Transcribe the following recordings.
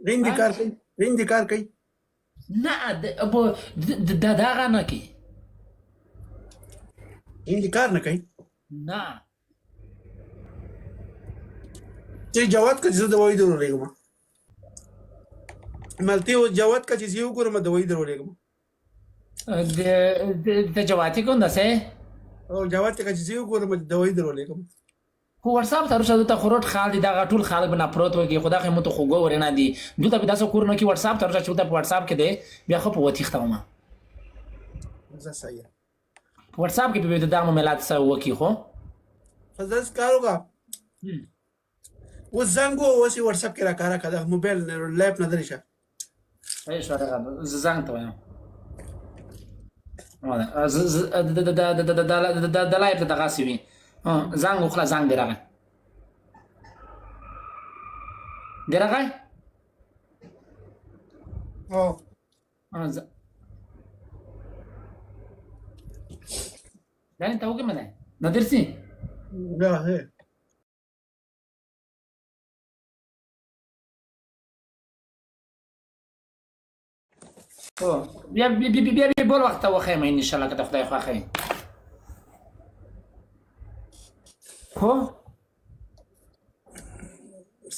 هندي کار کوي هندي کار کوي نه دغه نه کوي هندي کار نه کوي نه چې جواد که زه دوايي درولېږم مالتي او جواد که چې زه یې وګورم دوايي درولېږم د جواتي کوم دسه او جواد که چې زه یې وګورم دوايي درولېږم خو واتساپ ته ورشه دلته خو روټ خال دي دغه ټول خلک به نه پروت وي خو دغه مو ته خو ګورې نه دي دلته به داسې کور نه کې واتساپ ته ورشه چې دلته په واتساپ کې دی بیا خو په وتیښته ومه زه صحیح په واتساپ کې به د دغه معاملات سره وکړي خو فزاز کار وکړه اوس زنګ اوس یې واتساپ کې راکاره کړه موبایل لیپ نه درې شه ای شو هغه زه زنګ ته وایم د لایف ته دغسې وي زنګ وخوله زنګ دې راغی دې راغی دانې ته وګورم دی نه درسي نه هې بیا بل وخت ته وښیم انشاءالله که د خدای خوښه وي خو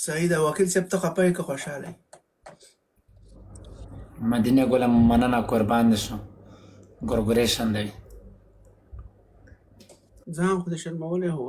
صحیح ده وکیل صاحب ته خفه یې که خوشحاله مدینه ګله مننه قربان دې شم ګورګورې شندوي ځان خو د شرمولی هو